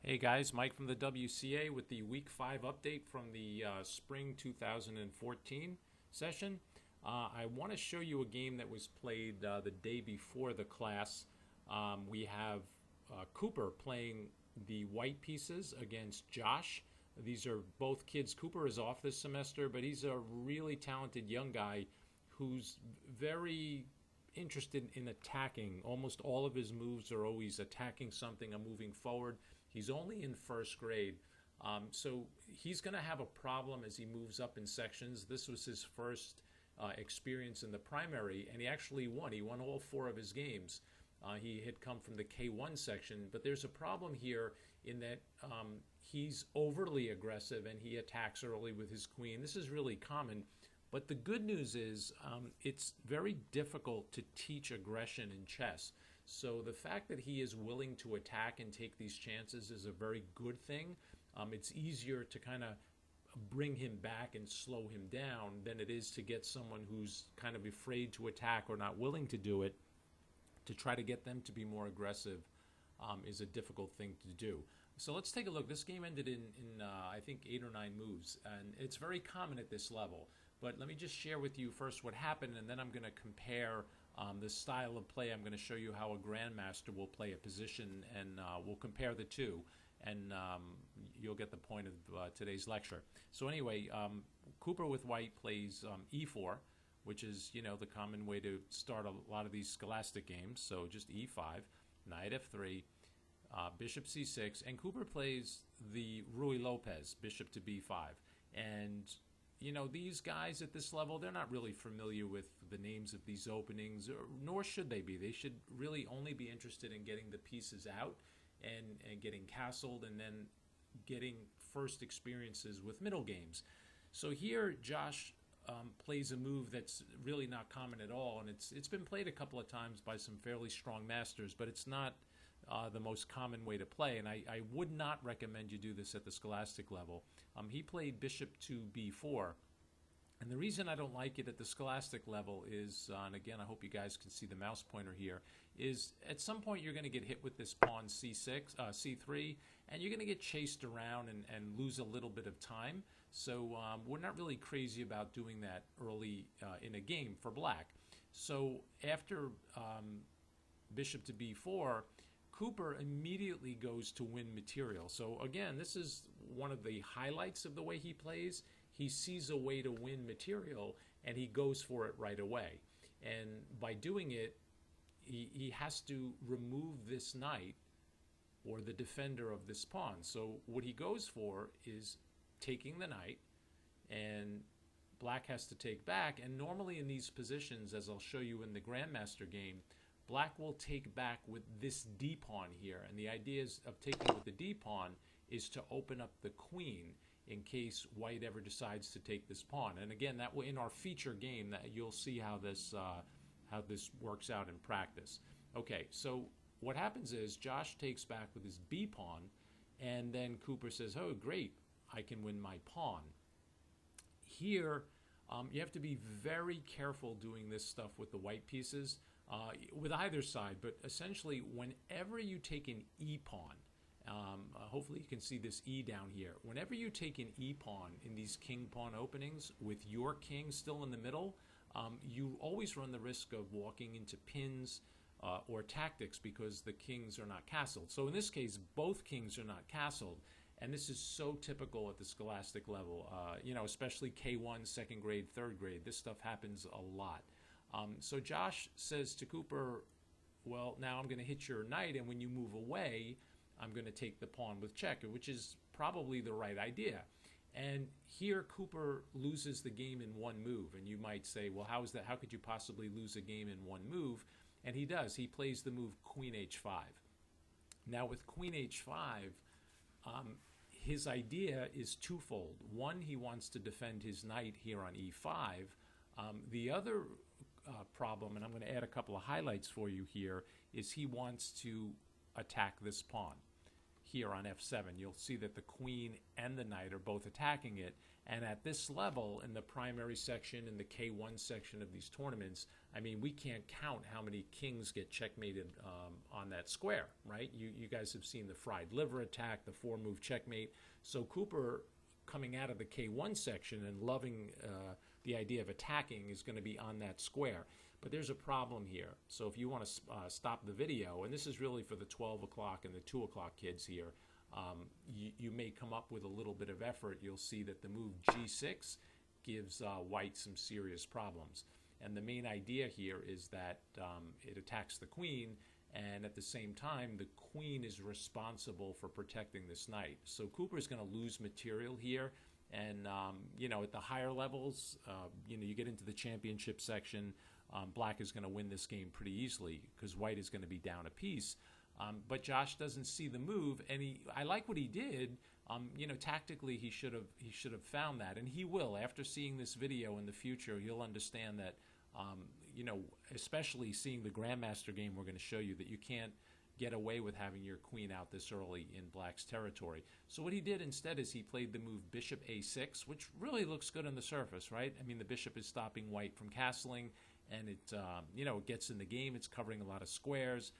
Hey guys, Mike from the WCA with the Week 5 update from the Spring 2014 session. I want to show you a game that was played the day before the class. We have Cooper playing the white pieces against Josh. These are both kids. Cooper is off this semester, but he's a really talented young guy who's very interested in attacking. Almost all of his moves are always attacking something or moving forward. He's only in first grade, so he's going to have a problem as he moves up in sections. This was his first experience in the primary, and he actually won. He won all 4 of his games. He had come from the K1 section, but there's a problem here in that he's overly aggressive and he attacks early with his queen. This is really common, but the good news is it's very difficult to teach aggression in chess. So the fact that he is willing to attack and take these chances is a very good thing. It's easier to kind of bring him back and slow him down than it is to get someone who's kind of afraid to attack or not willing to do it. To try to get them to be more aggressive is a difficult thing to do. So let's take a look. This game ended in I think 8 or 9 moves, and it's very common at this level. But let me just share with you first what happened, and then I'm going to compare the style of play. I'm going to show you how a Grandmaster will play a position, and we'll compare the two, and you'll get the point of today's lecture. So anyway, Cooper with white plays e4, which is, you know, the common way to start a lot of these scholastic games. So just e5, knight f3, bishop c6, and Cooper plays the Ruy Lopez, bishop to b5. And you know, these guys at this level, they're not really familiar with the names of these openings, nor should they be. They should really only be interested in getting the pieces out and getting castled and then getting first experiences with middle games. So here, Josh plays a move that's really not common at all, and it's been played a couple of times by some fairly strong masters, but it's not the most common way to play, and I would not recommend you do this at the scholastic level. He played bishop to b4, and the reason I don't like it at the scholastic level is, and again I hope you guys can see the mouse pointer here, is at some point you're going to get hit with this pawn c6, c3, and you're going to get chased around and lose a little bit of time. So we're not really crazy about doing that early in a game for black. So after bishop to b4, Cooper immediately goes to win material. So again, this is one of the highlights of the way he plays. He sees a way to win material and he goes for it right away. And by doing it, he has to remove this knight or the defender of this pawn. So what he goes for is taking the knight, and black has to take back. And normally in these positions, as I'll show you in the Grandmaster game, black will take back with this d pawn here, and the idea of taking with the d pawn is to open up the queen in case white ever decides to take this pawn. And again, that will, in our feature game, that you'll see how this works out in practice. Okay, so what happens is Josh takes back with his b pawn, and then Cooper says, "Oh, great, I can win my pawn." Here, you have to be very careful doing this stuff with the white pieces. With either side, but essentially whenever you take an e-pawn, hopefully you can see this e down here, whenever you take an e-pawn in these king-pawn openings with your king still in the middle, you always run the risk of walking into pins or tactics because the kings are not castled. So in this case, both kings are not castled, and this is so typical at the scholastic level, you know, especially K1, second grade, third grade. This stuff happens a lot. So Josh says to Cooper, well, now I'm going to hit your knight, and when you move away, I'm going to take the pawn with check, which is probably the right idea. And here Cooper loses the game in one move, and you might say, well, how is that? How could you possibly lose a game in one move? And he does. He plays the move queen h5. Now with queen h5, his idea is twofold. One, he wants to defend his knight here on e5. The other problem, and I'm going to add a couple of highlights for you here, is he wants to attack this pawn here on f7. You'll see that the queen and the knight are both attacking it, and at this level in the primary section, in the K1 section of these tournaments, I mean, we can't count how many kings get checkmated on that square, right? You guys have seen the fried liver attack, the 4-move checkmate. So Cooper, coming out of the K1 section and loving the idea of attacking, is going to be on that square. But there's a problem here. So if you want to stop the video, and this is really for the 12 o'clock and the 2 o'clock kids here, you may come up with a little bit of effort. You'll see that the move G6 gives white some serious problems. And the main idea here is that it attacks the queen, and at the same time, the queen is responsible for protecting this knight. So Cooper's going to lose material here. And, you know, at the higher levels, you know, you get into the championship section, black is going to win this game pretty easily because white is going to be down a piece. But Josh doesn't see the move, and I like what he did. You know, tactically, he should have found that, and he will. After seeing this video in the future, he'll understand that. You know, especially seeing the Grandmaster game, we're going to show you that you can't get away with having your queen out this early in black's territory. So what he did instead is he played the move Bishop A6, which really looks good on the surface, right? I mean, the bishop is stopping white from castling, and it, you know, it gets in the game. It's covering a lot of squares.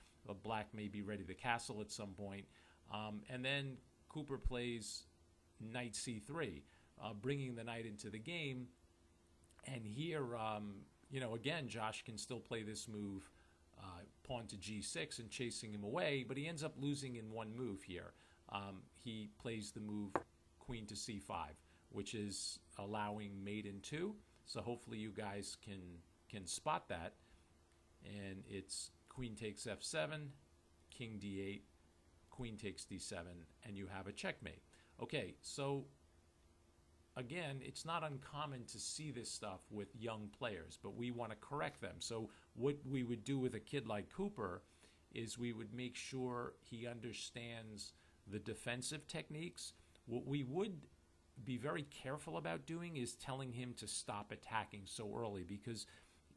Black may be ready to castle at some point. And then Cooper plays knight C3, bringing the knight into the game. And here, you know, again, Josh can still play this move, pawn to G6 and chasing him away, but he ends up losing in one move here. He plays the move queen to C5, which is allowing mate in 2. So hopefully you guys can spot that. And it's queen takes F7, king D8, queen takes D7, and you have a checkmate. Okay, so again, it's not uncommon to see this stuff with young players, but we want to correct them. So what we would do with a kid like Cooper is we would make sure he understands the defensive techniques. What we would be very careful about doing is telling him to stop attacking so early, because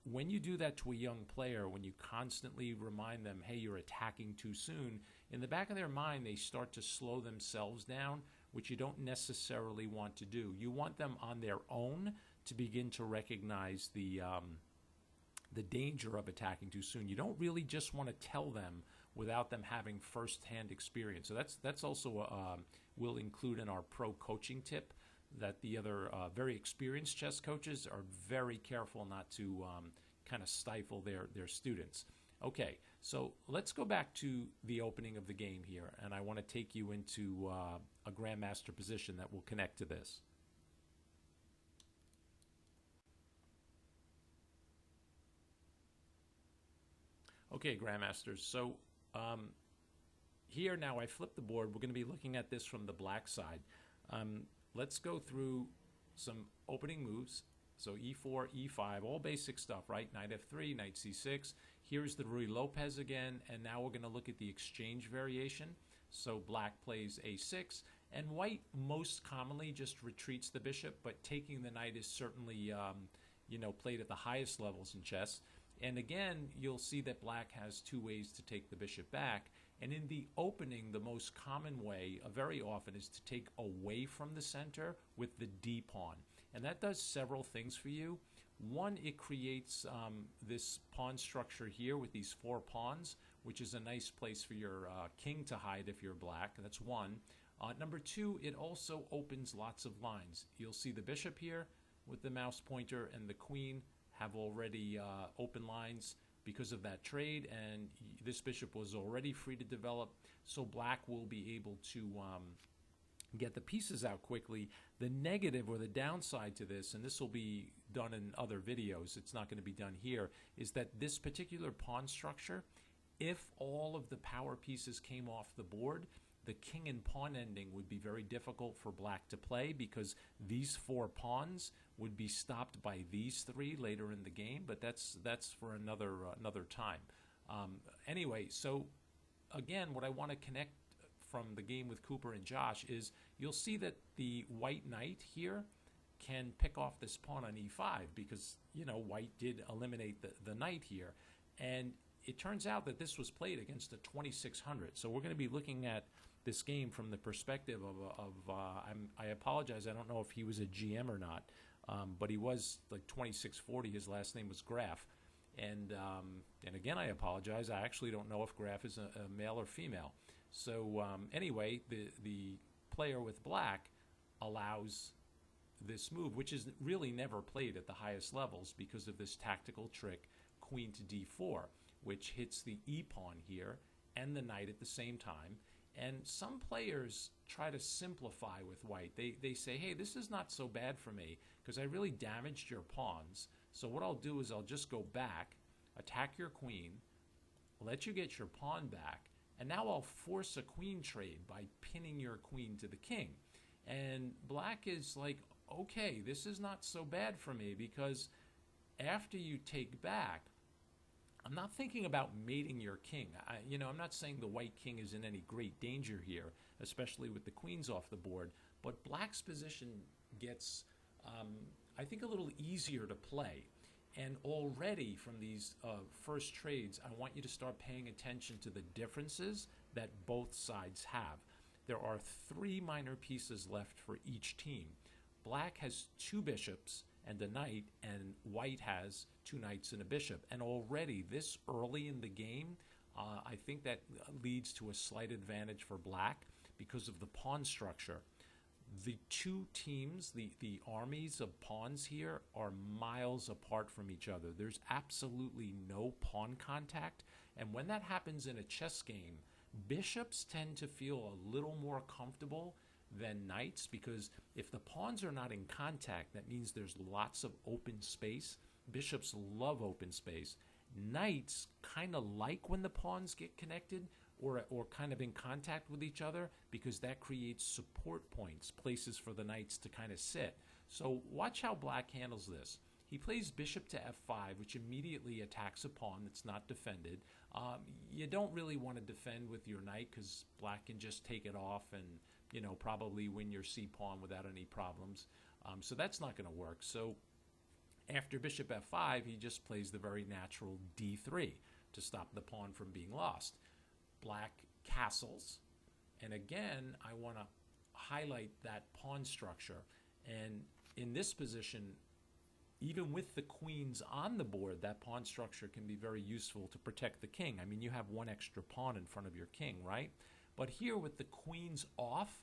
when you do that to a young player, when you constantly remind them, hey, you're attacking too soon, in the back of their mind, they start to slow themselves down, which you don't necessarily want to do. You want them on their own to begin to recognize the danger of attacking too soon. You don't really just want to tell them without them having first-hand experience. So that's also we'll include in our pro coaching tip, that the other very experienced chess coaches are very careful not to kind of stifle their students. Okay, so let's go back to the opening of the game here, and I want to take you into a Grandmaster position that will connect to this. Okay, Grandmasters, so here now I flip the board. We're going to be looking at this from the black side. Let's go through some opening moves. So E4, E5, all basic stuff, right? Knight F3, Knight C6. Here's the Ruy Lopez again, and now we're going to look at the exchange variation. So black plays A6, and white most commonly just retreats the bishop, but taking the knight is certainly, you know, played at the highest levels in chess. And again, you'll see that black has two ways to take the bishop back. And in the opening, the most common way, very often, is to take away from the center with the D pawn. And that does several things for you. One, it creates this pawn structure here with these 4 pawns, which is a nice place for your king to hide if you're black. That's one. Number 2, it also opens lots of lines. You'll see the bishop here with the mouse pointer, and the queen have already open lines because of that trade, and this bishop was already free to develop, so black will be able to get the pieces out quickly. The negative or the downside to this, and this will be done in other videos, it's not going to be done here, is that this particular pawn structure, if all of the power pieces came off the board, the king and pawn ending would be very difficult for black to play, because these 4 pawns would be stopped by these 3 later in the game, but that's for another time. Anyway, so again, what I want to connect from the game with Cooper and Josh is you'll see that the white knight here can pick off this pawn on E5, because, you know, white did eliminate the knight here. And it turns out that this was played against a 2600. So we're going to be looking at this game from the perspective of I apologize, I don't know if he was a GM or not, but he was like 2640. His last name was Graf. And again, I apologize. I actually don't know if Graf is a male or female. So anyway, the player with black allows this move, which is really never played at the highest levels because of this tactical trick, queen to d4, which hits the e-pawn here and the knight at the same time. And some players try to simplify with white. They say, hey, this is not so bad for me because I really damaged your pawns. So what I'll do is I'll just go back, attack your queen, let you get your pawn back, and now I'll force a queen trade by pinning your queen to the king. And black is like, okay, this is not so bad for me because after you take back, I'm not thinking about mating your king. I'm not saying the white king is in any great danger here, especially with the queens off the board, but black's position gets, I think, a little easier to play. And already from these first trades, I want you to start paying attention to the differences that both sides have. There are 3 minor pieces left for each team. Black has 2 bishops and a knight, and white has 2 knights and a bishop. And already this early in the game, I think that leads to a slight advantage for black because of the pawn structure. The 2 teams, the armies of pawns here, are miles apart from each other. There's absolutely no pawn contact. And when that happens in a chess game, bishops tend to feel a little more comfortable than knights, because if the pawns are not in contact, that means there's lots of open space. Bishops love open space. Knights kind of like when the pawns get connected or kind of in contact with each other, because that creates support points, places for the knights to kind of sit. So watch how black handles this. He plays bishop to f5, which immediately attacks a pawn that's not defended. You don't really want to defend with your knight because black can just take it off and probably win your c-pawn without any problems. So that's not going to work. So after bishop f5, he just plays the very natural d3 to stop the pawn from being lost. Black castles, and again, I want to highlight that pawn structure. And in this position, even with the queens on the board, that pawn structure can be very useful to protect the king. I mean, you have 1 extra pawn in front of your king, right? But here with the queens off,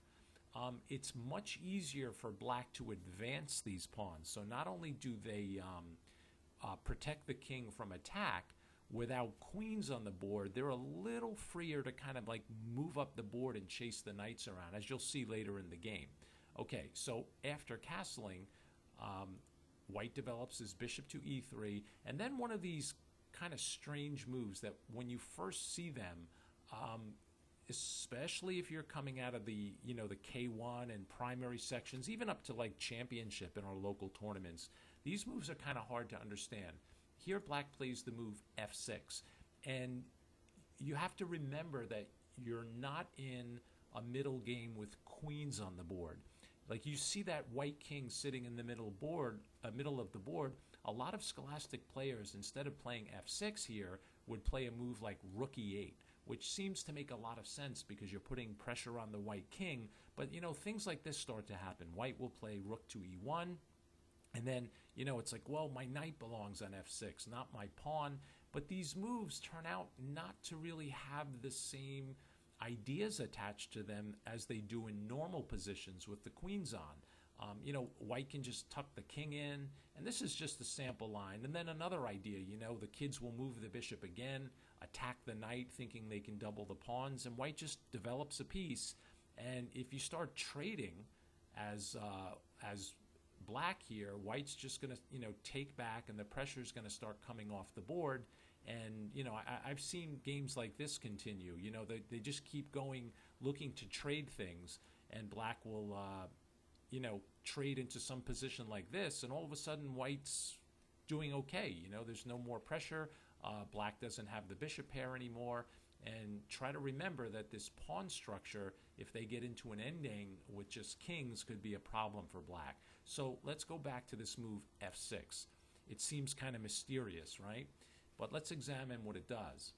it's much easier for black to advance these pawns. So not only do they protect the king from attack, without queens on the board, they're a little freer to kind of like move up the board and chase the knights around, as you'll see later in the game. Okay, so after castling, white develops his bishop to e3, and then one of these kind of strange moves that when you first see them, especially if you're coming out of the the K1 and primary sections, even up to like championship in our local tournaments, these moves are kind of hard to understand. Here black plays the move f6, and you have to remember that you're not in a middle game with queens on the board. Like you see that white king sitting in the middle of the board. A lot of scholastic players, instead of playing f6 here, would play a move like rook e8, which seems to make a lot of sense because you're putting pressure on the white king. But things like this start to happen. White will play rook to e1, and then it's like, well, my knight belongs on f6, not my pawn. But these moves turn out not to really have the same ideas attached to them as they do in normal positions with the queens on. White can just tuck the king in, and this is just a sample line. And then another idea, the kids will move the bishop again, attack the knight thinking they can double the pawns, and white just develops a piece. And if you start trading as black here, white's just going to take back, and the pressure is going to start coming off the board. And I've seen games like this continue. They just keep going, looking to trade things, and black will trade into some position like this, and all of a sudden white's doing okay. There's no more pressure. Black doesn't have the bishop pair anymore. And try to remember that this pawn structure, if they get into an ending with just kings, could be a problem for black. So let's go back to this move f6. It seems kind of mysterious, right? But let's examine what it does.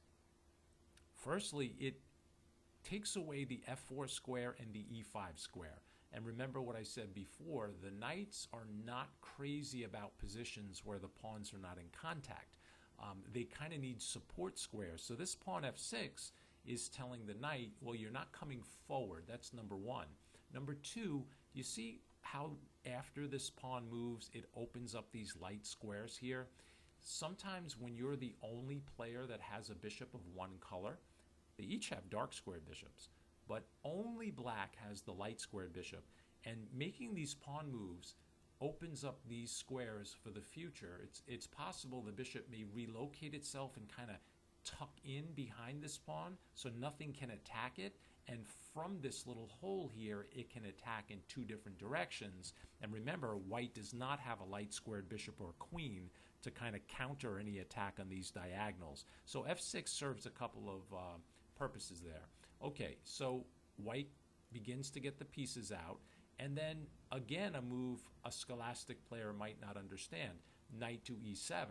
Firstly, it takes away the f4 square and the e5 square. And remember what I said before, the knights are not crazy about positions where the pawns are not in contact. They kind of need support squares. So this pawn f6 is telling the knight, well, you're not coming forward. That's number one. Number two, you see how after this pawn moves, it opens up these light squares here? Sometimes when you're the only player that has a bishop of one color, they each have dark squared bishops, but only black has the light squared bishop. And making these pawn moves opens up these squares for the future. It's possible the bishop may relocate itself and kind of tuck in behind this pawn so nothing can attack it. And from this little hole here, it can attack in two different directions. And remember, white does not have a light squared bishop or queen to kind of counter any attack on these diagonals. So f6 serves a couple of purposes there. Okay, so white begins to get the pieces out. And then, again, a move a scholastic player might not understand, knight to e7.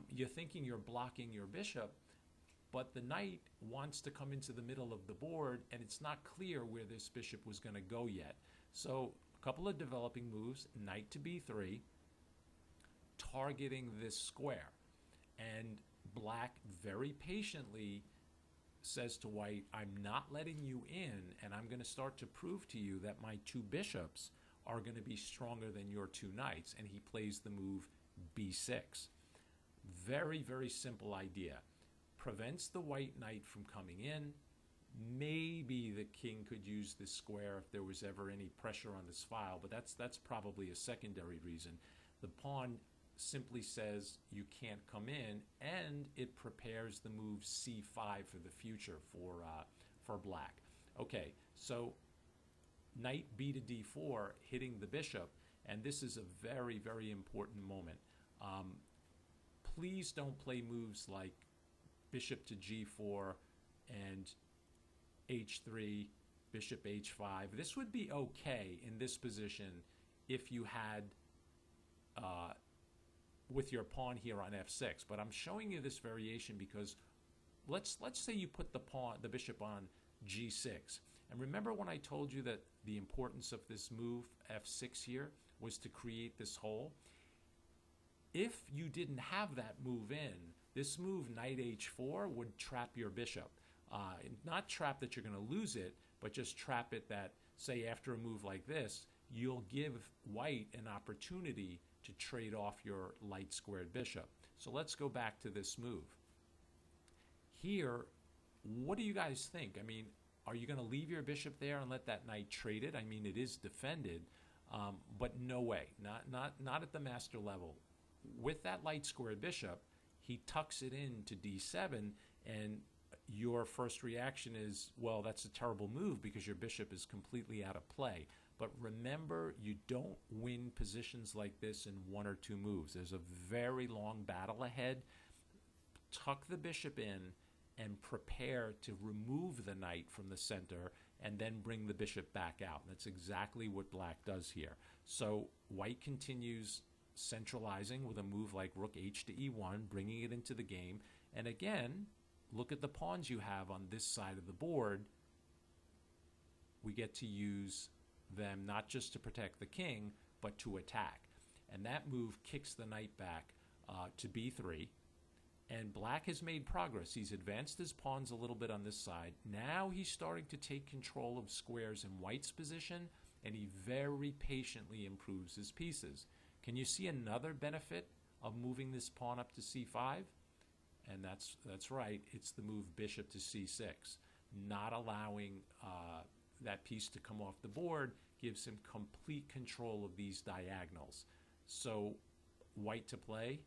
You're thinking you're blocking your bishop, but the knight wants to come into the middle of the board, and it's not clear where this bishop was going to go yet. So a couple of developing moves, knight to b3, targeting this square. And black very patiently says to white, I'm not letting you in, and I'm going to start to prove to you that my two bishops are going to be stronger than your two knights. And he plays the move b6. Very, very simple idea. Prevents the white knight from coming in. Maybe the king could use this square if there was ever any pressure on this file, but that's probably a secondary reason. The pawn simply says you can't come in, and it prepares the move c5 for the future for black. Okay, so knight b to d4, hitting the bishop, and this is a very, very important moment. Please don't play moves like bishop to g4 and h3, bishop h5. This would be okay in this position if you had with your pawn here on f6, but I'm showing you this variation because let's say you put the bishop on g6. And remember when I told you that the importance of this move f6 here was to create this hole? If you didn't have that move in, this move knight h4 would trap your bishop. Not trap that you're going to lose it, but just trap it that, say, after a move like this, you'll give white an opportunity to trade off your light squared bishop. So let's go back to this move. Here, what do you guys think? I mean, are you going to leave your bishop there and let that knight trade it? I mean, it is defended, but no way, not at the master level. With that light squared bishop, he tucks it into d7, and your first reaction is, well, that's a terrible move because your bishop is completely out of play. But remember, you don't win positions like this in one or two moves. There's a very long battle ahead. Tuck the bishop in and prepare to remove the knight from the center and then bring the bishop back out. That's exactly what black does here. So white continues centralizing with a move like rook h to e1, bringing it into the game. And again, look at the pawns you have on this side of the board. We get to use them not just to protect the king, but to attack. And that move kicks the knight back to b3. And black has made progress. He's advanced his pawns a little bit on this side. Now he's starting to take control of squares in white's position, and he very patiently improves his pieces. Can you see another benefit of moving this pawn up to c5? And that's right, it's the move bishop to c6. Not allowing that piece to come off the board gives him complete control of these diagonals. So white to play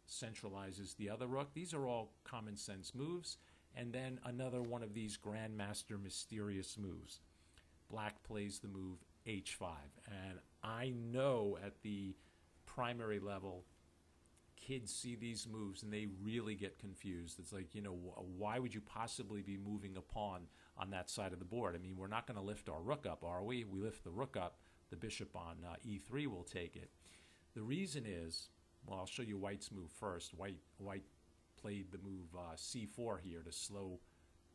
centralizes the other rook. These are all common sense moves. And then another one of these Grandmaster mysterious moves. Black plays the move h5. And I know at the primary level, kids see these moves and they really get confused. It's like, you know, why would you possibly be moving a pawn on that side of the board? I mean, we're not going to lift our rook up, are we? We lift the rook up, the bishop on e3 will take it. The reason is, well, I'll show you white's move first. White played the move c4 here to slow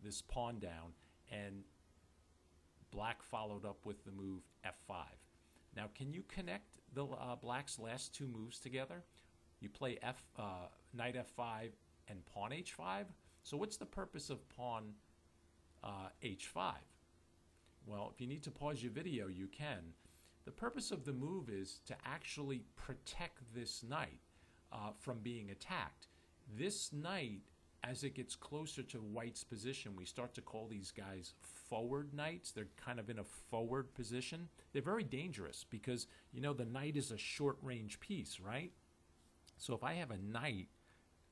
this pawn down, and black followed up with the move f5. Now, can you connect the black's last two moves together? You play knight f5 and pawn h5. So what's the purpose of pawn h5? Well, if you need to pause your video, you can. The purpose of the move is to actually protect this knight from being attacked. This knight, as it gets closer to white's position, we start to call these guys forward knights. They're kind of in a forward position. They're very dangerous because, you know, the knight is a short-range piece, right? So if I have a knight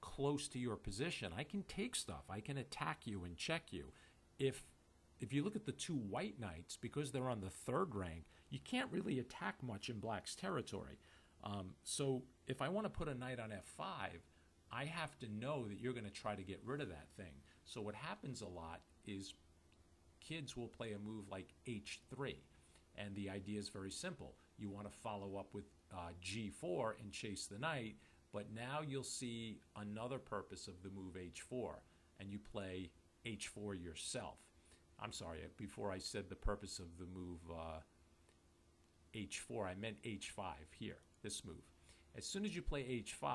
close to your position, I can take stuff. I can attack you and check you. If you look at the two white knights, because they're on the third rank, you can't really attack much in black's territory. So if I want to put a knight on f5, I have to know that you're going to try to get rid of that thing. So what happens a lot is kids will play a move like h3. And the idea is very simple. You want to follow up with g4 and chase the knight, but now you'll see another purpose of the move h4, and you play h4 yourself. I'm sorry, before I said the purpose of the move h4, I meant h5 here, this move. As soon as you play h5,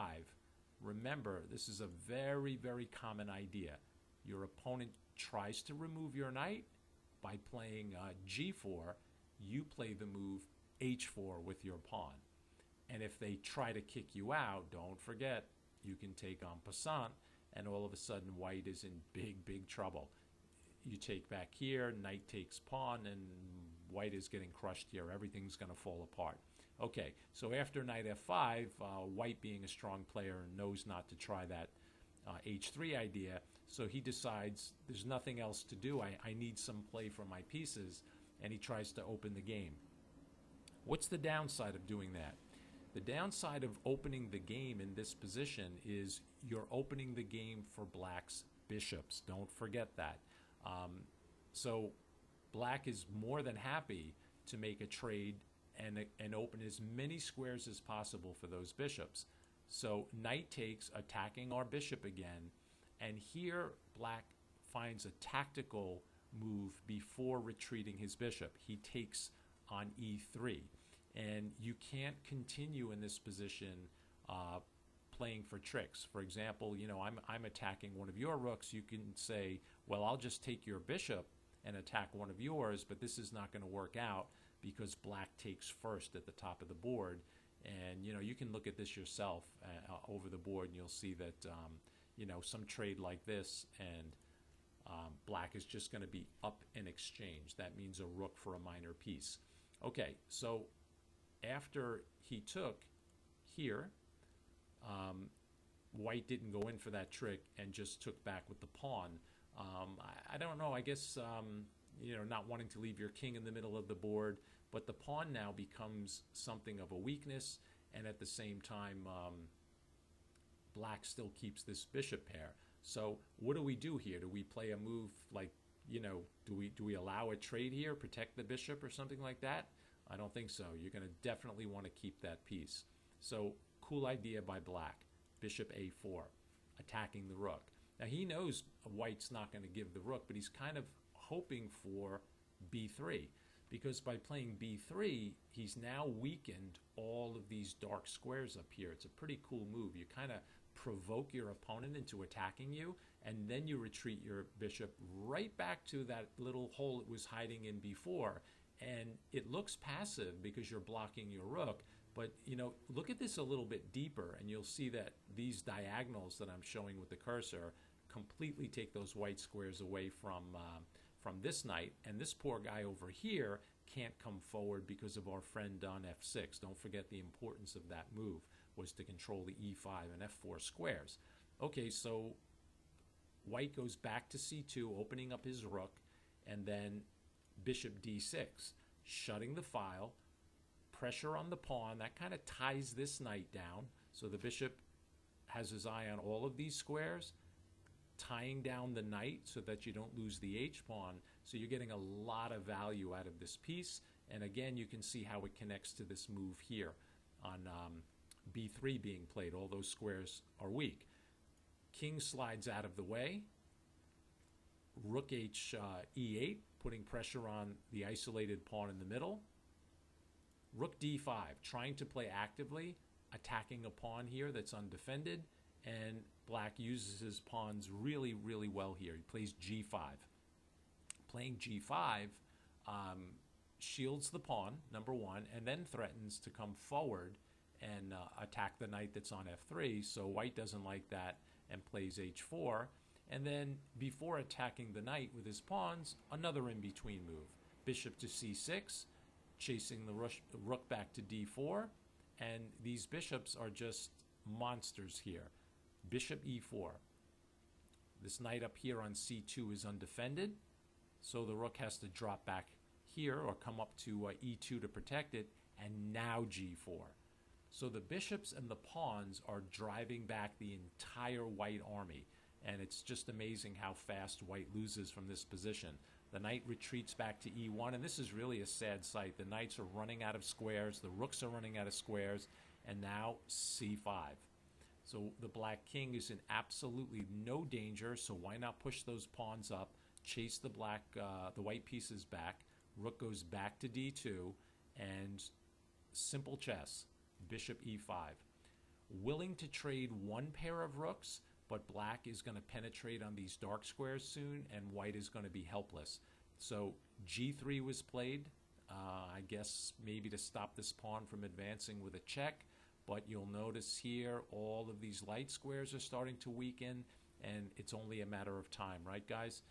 remember, this is a very, very common idea. Your opponent tries to remove your knight by playing g4. You play the move h4 with your pawn. And if they try to kick you out, don't forget, you can take en passant, and all of a sudden white is in big, big trouble. You take back here, knight takes pawn, and white is getting crushed here. Everything's going to fall apart. Okay, so after knight f5, white, being a strong player, knows not to try that h3 idea, so he decides there's nothing else to do. I need some play for my pieces, and he tries to open the game. What's the downside of doing that? The downside of opening the game in this position is you're opening the game for black's bishops. Don't forget that. So black is more than happy to make a trade and open as many squares as possible for those bishops. So knight takes, attacking our bishop again, and here black finds a tactical move before retreating his bishop. He takes on e3, and you can't continue in this position playing for tricks. For example, you know, I'm attacking one of your rooks. You can say, well, I'll just take your bishop and attack one of yours, but this is not going to work out because black takes first at the top of the board. And, you know, you can look at this yourself over the board, and you'll see that, you know, some trade like this, and black is just going to be up in exchange. That means a rook for a minor piece. Okay, so after he took here, white didn't go in for that trick and just took back with the pawn. I don't know, I guess, you know, not wanting to leave your king in the middle of the board, but the pawn now becomes something of a weakness, and at the same time, black still keeps this bishop pair. So what do we do here? Do we play a move like, you know, do we allow a trade here, protect the bishop or something like that? I don't think so. You're going to definitely want to keep that piece. So cool idea by black. Bishop a4, attacking the rook. Now he knows white's not going to give the rook, but he's kind of hoping for b3, because by playing b3, he's now weakened all of these dark squares up here. It's a pretty cool move. You kind of provoke your opponent into attacking you, and then you retreat your bishop right back to that little hole it was hiding in before. And it looks passive because you're blocking your rook, but, you know, look at this a little bit deeper, and you'll see that these diagonals that I'm showing with the cursor completely take those white squares away from this knight, and this poor guy over here can't come forward because of our friend on f6. Don't forget the importance of that move was to control the e5 and f4 squares. Okay, so white goes back to c2, opening up his rook, and then bishop d6, shutting the file, pressure on the pawn. That kind of ties this knight down, so the bishop has his eye on all of these squares, tying down the knight so that you don't lose the h-pawn. So you're getting a lot of value out of this piece, and again, you can see how it connects to this move here on b3 being played. All those squares are weak. King slides out of the way. Rook e8, putting pressure on the isolated pawn in the middle. Rook d5, trying to play actively. attacking a pawn here that's undefended, and black uses his pawns really, really well here. He plays g5. Playing g5 shields the pawn, number one, and then threatens to come forward and attack the knight that's on f3, so white doesn't like that and plays h4. And then before attacking the knight with his pawns, another in-between move. Bishop to c6, chasing the rook back to d4, and these bishops are just monsters here. Bishop e4. This knight up here on c2 is undefended, so the rook has to drop back here or come up to e2 to protect it, and now g4. So the bishops and the pawns are driving back the entire white army, and it's just amazing how fast white loses from this position. The knight retreats back to e1, and this is really a sad sight. The knights are running out of squares, the rooks are running out of squares, and now c5. So the black king is in absolutely no danger, so why not push those pawns up, chase the white pieces back, rook goes back to d2, and simple chess, bishop e5. Willing to trade one pair of rooks, but black is going to penetrate on these dark squares soon, and white is going to be helpless. So g3 was played, I guess maybe to stop this pawn from advancing with a check, but you'll notice here all of these light squares are starting to weaken, and it's only a matter of time, right guys?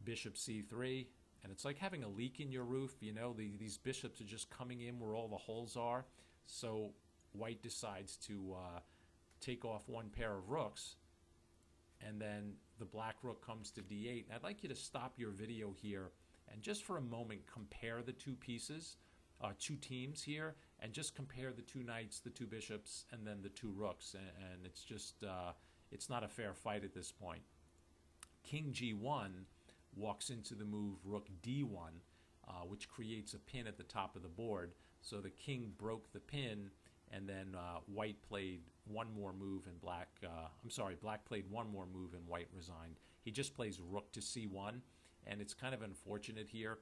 Bishop c3, and it's like having a leak in your roof. You know, these bishops are just coming in where all the holes are, so white decides to take off one pair of rooks, and then the black rook comes to d8. And I'd like you to stop your video here and just for a moment compare the two pieces, two teams here, and just compare the two knights, the two bishops, and then the two rooks. And it's just, it's not a fair fight at this point. King g1 walks into the move rook d1, which creates a pin at the top of the board. So the king broke the pin, and then white played one more move and black played one more move and white resigned. He just plays rook to c1, and it's kind of unfortunate here.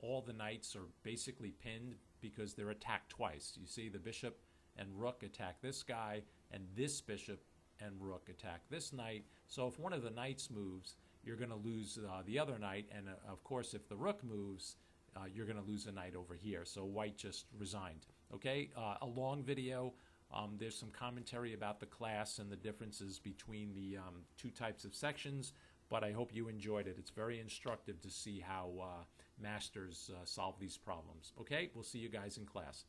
All the knights are basically pinned because they're attacked twice. You see the bishop and rook attack this guy, and this bishop and rook attack this knight. So if one of the knights moves, you're going to lose the other knight, and of course if the rook moves, you're going to lose a knight over here. So white just resigned. Okay, a long video. There's some commentary about the class and the differences between the two types of sections, but I hope you enjoyed it. It's very instructive to see how masters solve these problems. Okay, we'll see you guys in class.